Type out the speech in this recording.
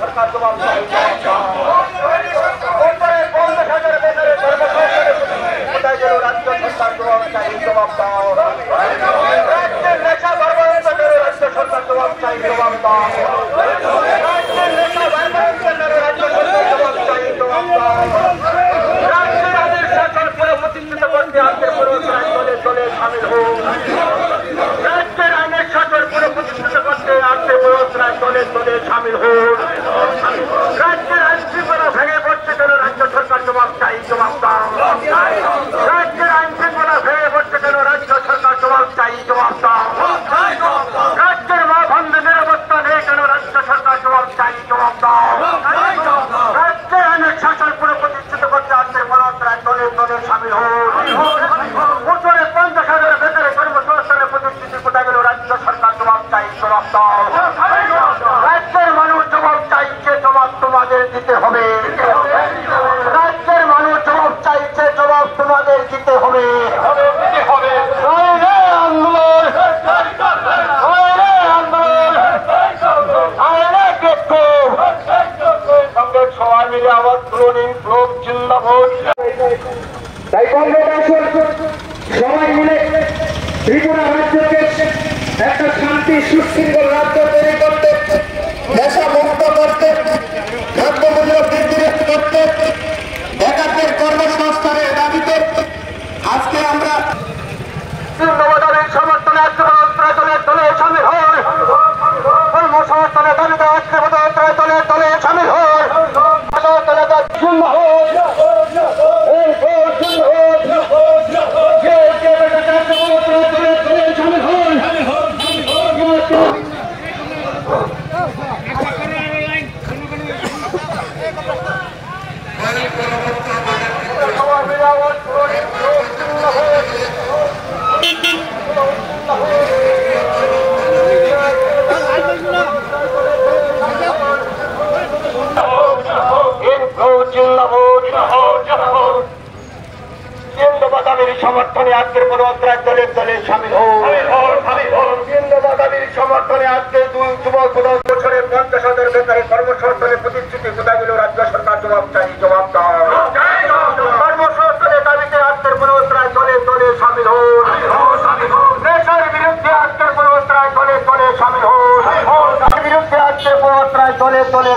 সরকার জবাব চাই। কোথায় গেল রাজ্য সরকার জবাব চাই, জবাব দাও। রাজ্যের নেশা বারবারন্ত গেল রাজ্য সরকার জবাব চাই, জবাব দাও। রাজ্যের নেশা বারবারন্ত গেল রাজ্য সরকার জবাব চাই, জবাব দাও। রাজ্যের আদেশ শাসন করে প্রতিষ্ঠিত করতে আজকের পুরোদরায় দলে দলে সামিল হোক। রাজ্যের আইনের শাসন করে প্রতিষ্ঠিত করতে আজকের পুরোদরায় দলে দলে সামিল হোক। রাজ্যের আইন শৃঙ্খলা ভেঙে পড়ছে কেন রাজ্য সরকার জবাব চাই, জবাব দাও। রাজ্যের আইন শৃঙ্খলা ভেঙে পড়ছে কেন রাজ্য সরকার জবাব চাই, জবাব দাও। রাজ্যের মা বন্ধনের অবস্থা নেই কেন রাজ্য সরকার জবাব চাই, জবাব দাও। রাজ্যের আইনের শাসন করে প্রতিষ্ঠিত করতে আজকের পুরোদরায় দলে দলে সামিল হোক। বছরে 50,000 বেকারে কর্মসংস্থানের প্রতিষ্ঠিত কোথায় গেল রাজ্য সরকার জবাব চাই, জবাব দাও। রাজ্যের মানুষ জবাব চাইছে, জবাব তোমাদের দিতে হবে। রাজ্যের মানুষ জবাব চাইছে, জবাব তোমাদের দিতে হবে। আন্দোলন সবাই মিলে আবার তুলনীয় লোক জিন্দাবাদ। তাই কংগ্রেস আসুন সবাই মিলে ত্রিপুরা রাজ্যকে একটা শান্তি সুশৃঙ্খল রাজ্য তৈরি করতে, নেশা মুক্ত করতে, দ্রব্যমূল্য বৃদ্ধি করতে, বেকারদের কর্মসংস্থানের দাবিতে আজকে আমরা সিংহবাজারের সমর্থনে আজকে দলে দলে সামিল হয়। কর্মসংস্থানের দাবিতে আজকে দলে দলে সামিল হয়। সমর্থনে আজকের পুরোদরায় দলে দলে সামিল হোক। কেন্দ্রবাদীর সমর্থনে আজকে 2 বছরে 50,000 বেকারে কর্মসংস্থানের প্রতিশ্রুতি কোথায় গেল রাজ্য সরকার জবাব চাই, জবাব দাও। কর্মসংস্থানের দাবিতে আজকের পুরোদরায় দলে দলে সামিল হোক। নেশার বিরুদ্ধে আজকের পুরোদরায় দলে দলে সামিল হোক। বিরুদ্ধে আজকের পুরোদরায় দলে দলে